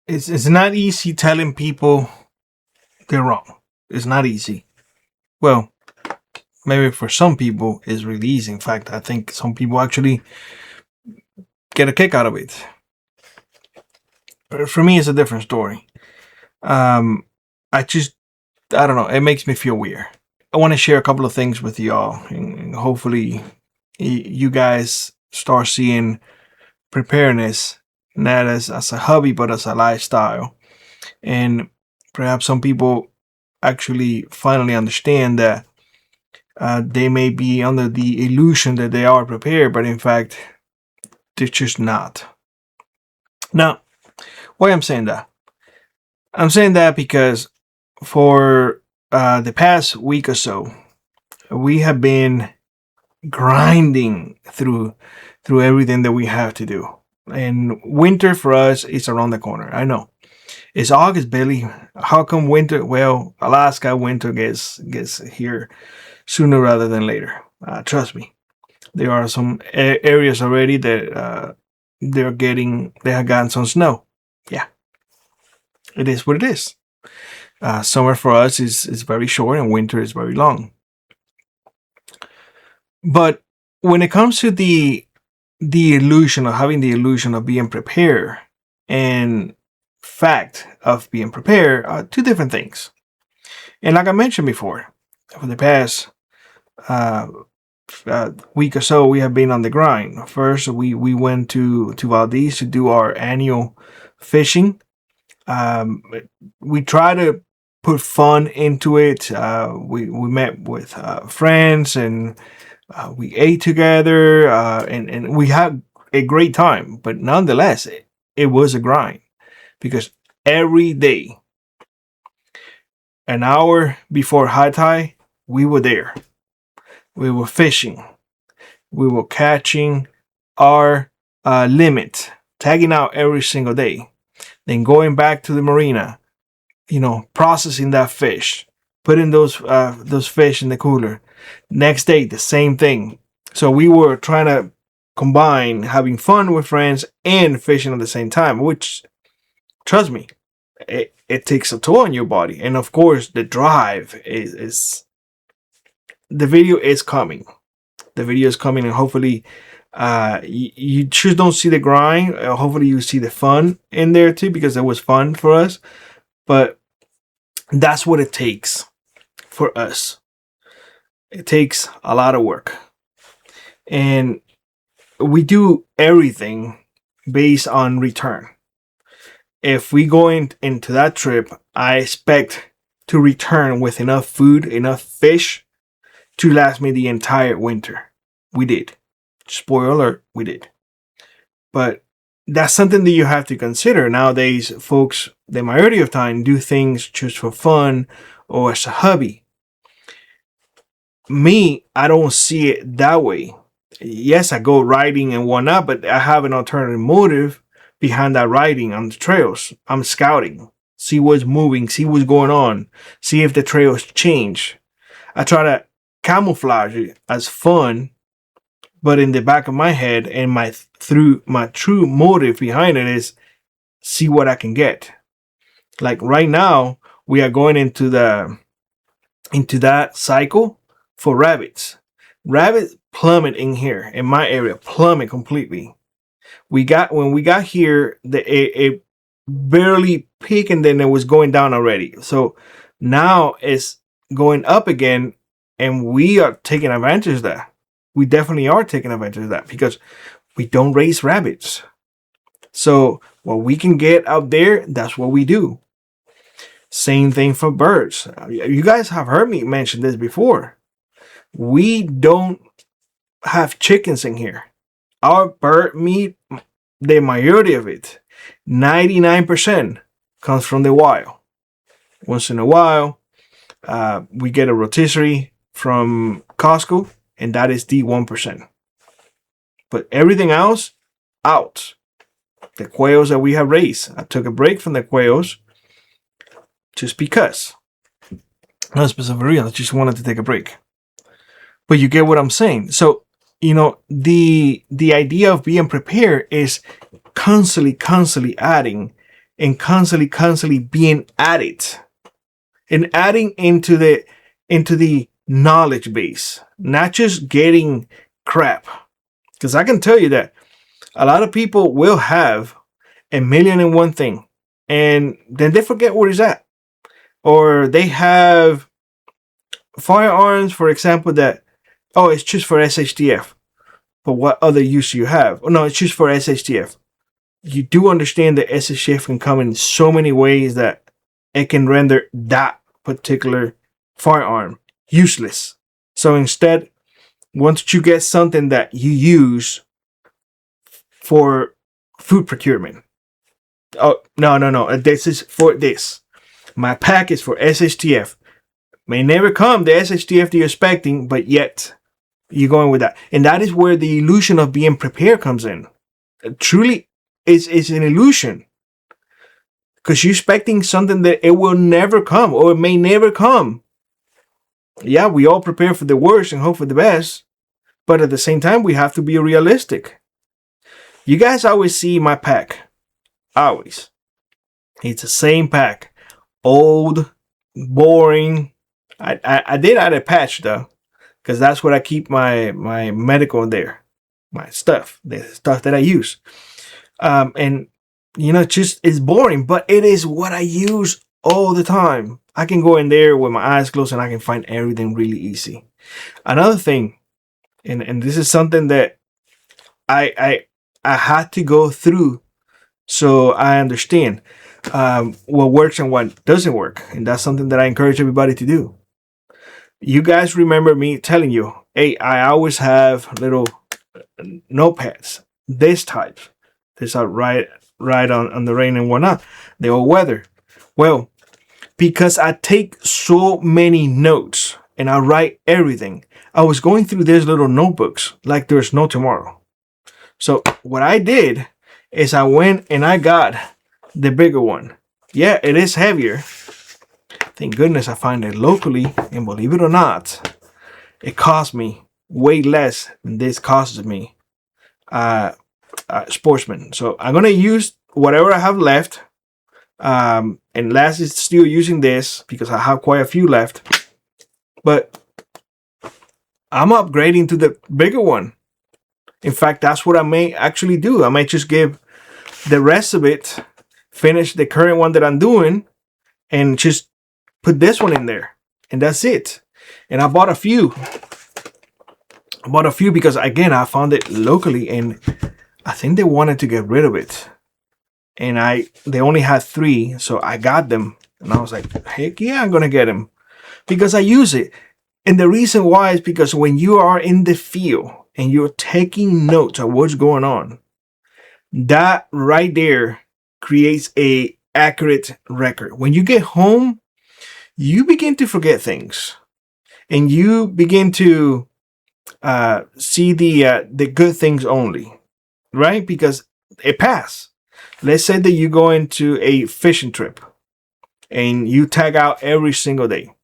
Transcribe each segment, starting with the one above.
it's not easy telling people they're wrong. It's not easy. Well, maybe for some people it's really easy. In fact, I think some people actually get a kick out of it. But for me, it's a different story. Um, I don't know. It makes me feel weird. I want to share a couple of things with y'all, and hopefully, you guys start seeing preparedness not as a hobby, but as a lifestyle. And perhaps some people actually finally understand that they may be under the illusion that they are prepared, but in fact, they're just not. Now, why I'm saying that? I'm saying that because for the past week or so, we have been grinding through everything that we have to do. And winter for us is around the corner. I know. It's August, Billy. How come winter? Well, Alaska winter gets here sooner rather than later. Trust me. There are some areas already that they have gotten some snow. Yeah, it is what it is. Summer for us is very short and winter is very long. But when it comes to the illusion of having the illusion of being prepared and fact of being prepared are two different things. And like I mentioned before, for the past week or so, we have been on the grind. First, we went to Valdez to do our annual fishing. We try to put fun into it. We met with friends and we ate together and we had a great time. But nonetheless, it was a grind because every day, an hour before high tide, we were there. We were fishing. We were catching our limit, tagging out every single day. Then going back to the marina, processing that fish, putting those fish in the cooler. Next day, the same thing. So we were trying to combine having fun with friends and fishing at the same time, which, trust me, it takes a toll on your body. And of course, the drive is the video is coming. The video is coming, and hopefully you just don't see the grind. Hopefully you see the fun in there too, because it was fun for us. But that's what it takes for us. It takes a lot of work. And we do everything based on return. If we go into that trip, I expect to return with enough food, enough fish to last me the entire winter. We did. Spoiler alert, we did. But that's something that you have to consider. Nowadays, folks, the majority of time, do things just for fun or as a hobby. Me, I don't see it that way. Yes, I go riding and whatnot, but I have an alternative motive behind that riding on the trails. I'm scouting, see what's moving, see what's going on, see if the trails change. I try to camouflage it as fun, but in the back of my head and my true motive behind it is see what I can get. Like right now, we are going into that cycle for rabbits. Rabbits plummet in here in my area, plummet completely. When we got here, it barely peaked and then it was going down already. So now it's going up again, and we are taking advantage of that. We definitely are taking advantage of that because we don't raise rabbits. So what we can get out there, that's what we do. Same thing for birds. You guys have heard me mention this before. We don't have chickens in here. Our bird meat, the majority of it, 99%, comes from the wild. Once in a while, we get a rotisserie from Costco, and that is the 1%. But everything else, out. The quails that we have raised. I took a break from the quails just because. No specific reason. I just wanted to take a break. But you get what I'm saying. So, the idea of being prepared is constantly adding and constantly being added and adding into the knowledge base, not just getting crap. Because I can tell you that a lot of people will have a million and one thing, and then they forget where it's at. Or they have firearms, for example, that, oh, it's just for SHTF. But what other use do you have? Oh, no, it's just for SHTF. You do understand that SHTF can come in so many ways that it can render that particular firearm useless. So instead, once you get something that you use for food procurement, oh, no, this is for this. My pack is for SHTF. May never come the SHTF that you're expecting, but yet you're going with that. And that is where the illusion of being prepared comes in. Truly, it's an illusion. Because you're expecting something that it will never come, or it may never come. Yeah, we all prepare for the worst and hope for the best. But at the same time, we have to be realistic. You guys always see my pack. Always. It's the same pack. Old, boring. I did add a patch though, because that's where I keep my medical there, my stuff, the stuff that I use. And you know, it's boring, but it is what I use all the time. I can go in there with my eyes closed and I can find everything really easy. Another thing, and this is something that I had to go through so I understand what works and what doesn't work. And that's something that I encourage everybody to do. You guys remember me telling you, hey, I always have little notepads, this type. These are right on the rain and whatnot. They're all weather. Well, because I take so many notes and I write everything, I was going through these little notebooks like there's no tomorrow. So what I did is I went and I got the bigger one. Yeah, it is heavier. Thank goodness I find it locally, and believe it or not, it cost me way less than this costs me. Sportsman. So I'm gonna use whatever I have left. And last is still using this because I have quite a few left. But I'm upgrading to the bigger one. In fact, that's what I may actually do. I might just give the rest of it, finish the current one that I'm doing, and just put this one in there. And that's it. And I bought a few. Because, again, I found it locally, and I think they wanted to get rid of it. And they only had 3, so I got them. And I was like, heck yeah, I'm going to get them. Because I use it. And the reason why is because when you are in the field and you're taking notes of what's going on, that right there creates a accurate record. When you get home, you begin to forget things. And you begin to see the good things only. Right? Because it passed. Let's say that you go into a fishing trip and you tag out every single day.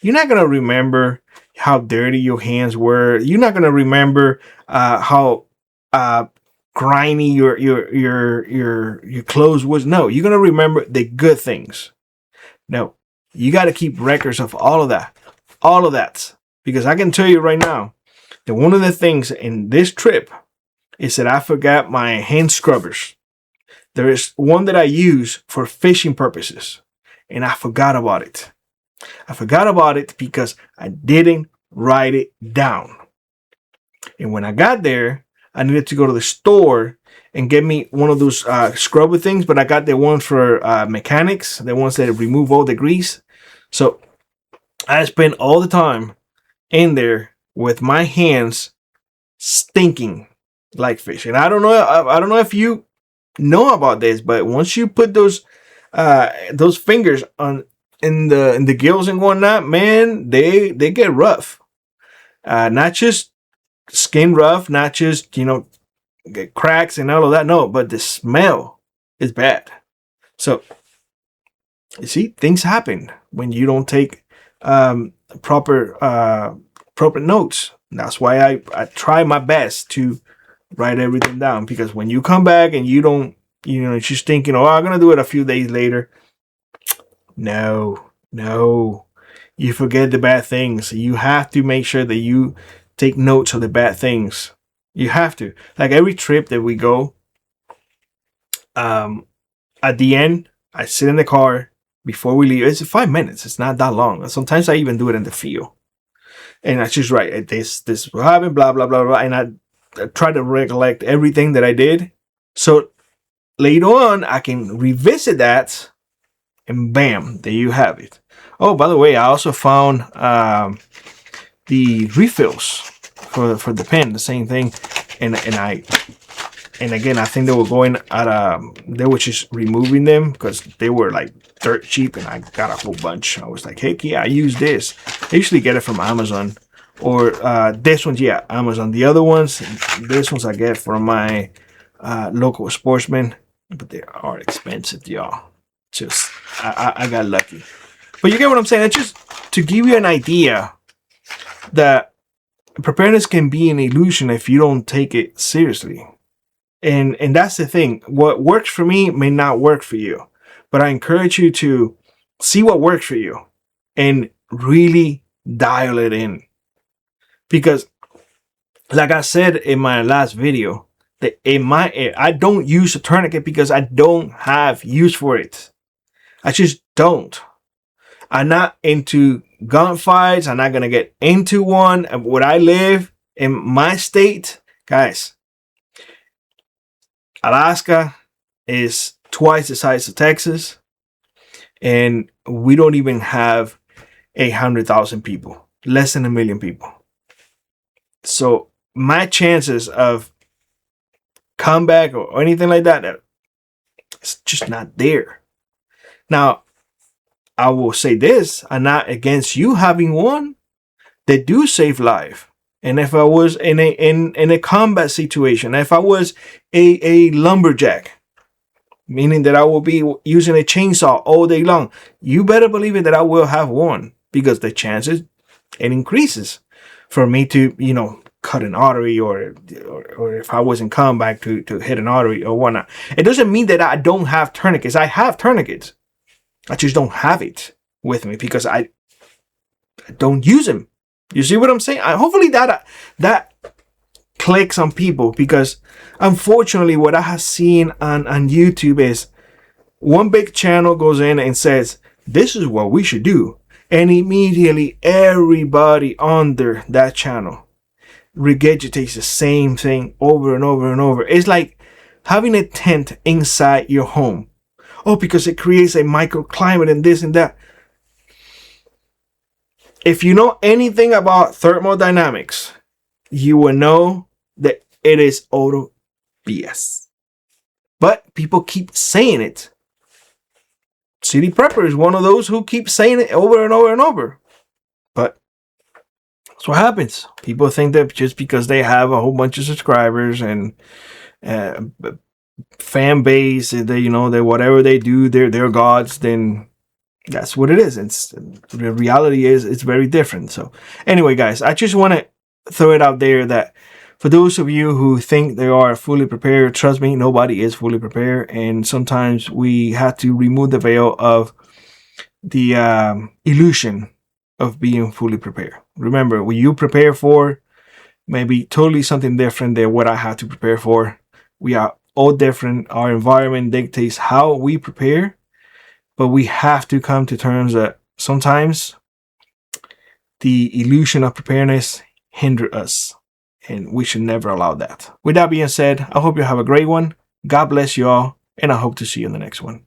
You're not gonna remember how dirty your hands were. You're not gonna remember how grimy your clothes was. No, you're gonna remember the good things. No, you got to keep records of all of that, because I can tell you right now that one of the things in this trip is that I forgot my hand scrubbers. There is one that I use for fishing purposes, and I forgot about it. I forgot about it because I didn't write it down. And when I got there, I needed to go to the store and get me one of those scrubber things, but I got the ones for mechanics, the ones that remove all the grease. So I spent all the time in there with my hands stinking like fish. And I don't know if you know about this, but once you put those fingers on in the gills and whatnot, man, they get rough. Not just skin rough, not just get cracks and all of that. No, but the smell is bad. So you see, things happen when you don't take proper notes. That's why I try my best to write everything down, because when you come back and you don't just thinking, oh, I'm gonna do it a few days later. No, no. You forget the bad things. You have to make sure that you take notes of the bad things. You have to. Like every trip that we go, at the end, I sit in the car before we leave. It's 5 minutes. It's not that long. Sometimes I even do it in the field. And I just write this will happen, blah, blah, blah, blah. And I try to recollect everything that I did. So later on, I can revisit that and bam, there you have it. Oh, by the way, I also found the refills for the pen, the same thing. And again, I think they were going at they were just removing them because they were like dirt cheap, and I got a whole bunch. I was like, heck yeah, I use this. I usually get it from Amazon, or this one's, yeah, Amazon. The other ones, this ones I get from my local sportsman, but they are expensive, y'all. Just I got lucky. But you get what I'm saying? It's just to give you an idea that preparedness can be an illusion if you don't take it seriously. And that's the thing. What works for me may not work for you. But I encourage you to see what works for you and really dial it in. Because like I said in my last video, that I don't use a tourniquet because I don't have use for it. I just don't. I'm not into gunfights. I'm not going to get into one. Where I live, in my state, guys, Alaska is twice the size of Texas. And we don't even have 800,000 people. Less than 1 million people. So my chances of comeback or anything like that, it's just not there. Now, I will say this, I'm not against you having one. They do save life. And if I was in a combat situation, if I was a lumberjack, meaning that I will be using a chainsaw all day long, you better believe it that I will have one, because the chances, it increases for me to, cut an artery or if I was in combat to hit an artery or whatnot. It doesn't mean that I don't have tourniquets. I have tourniquets. I just don't have it with me because I don't use them. You see what I'm saying? Hopefully that clicks on people, because unfortunately what I have seen on YouTube is one big channel goes in and says, this is what we should do. And immediately everybody under that channel regurgitates the same thing over and over and over. It's like having a tent inside your home. Oh, because it creates a microclimate and this and that. If you know anything about thermodynamics, you will know that it is auto BS. But people keep saying it. City Prepper is one of those who keep saying it over and over and over. But that's what happens. People think that just because they have a whole bunch of subscribers and fan base, they whatever they do, they're gods, then that's what it is. The reality is it's very different. So anyway, guys, I just want to throw it out there that for those of you who think they are fully prepared, trust me, nobody is fully prepared. And sometimes we have to remove the veil of the illusion of being fully prepared. Remember, what you prepare for may be totally something different than what I have to prepare for. We are all different. Our environment dictates how we prepare. But we have to come to terms that sometimes the illusion of preparedness hinders us. And we should never allow that. With that being said, I hope you have a great one. God bless you all. And I hope to see you in the next one.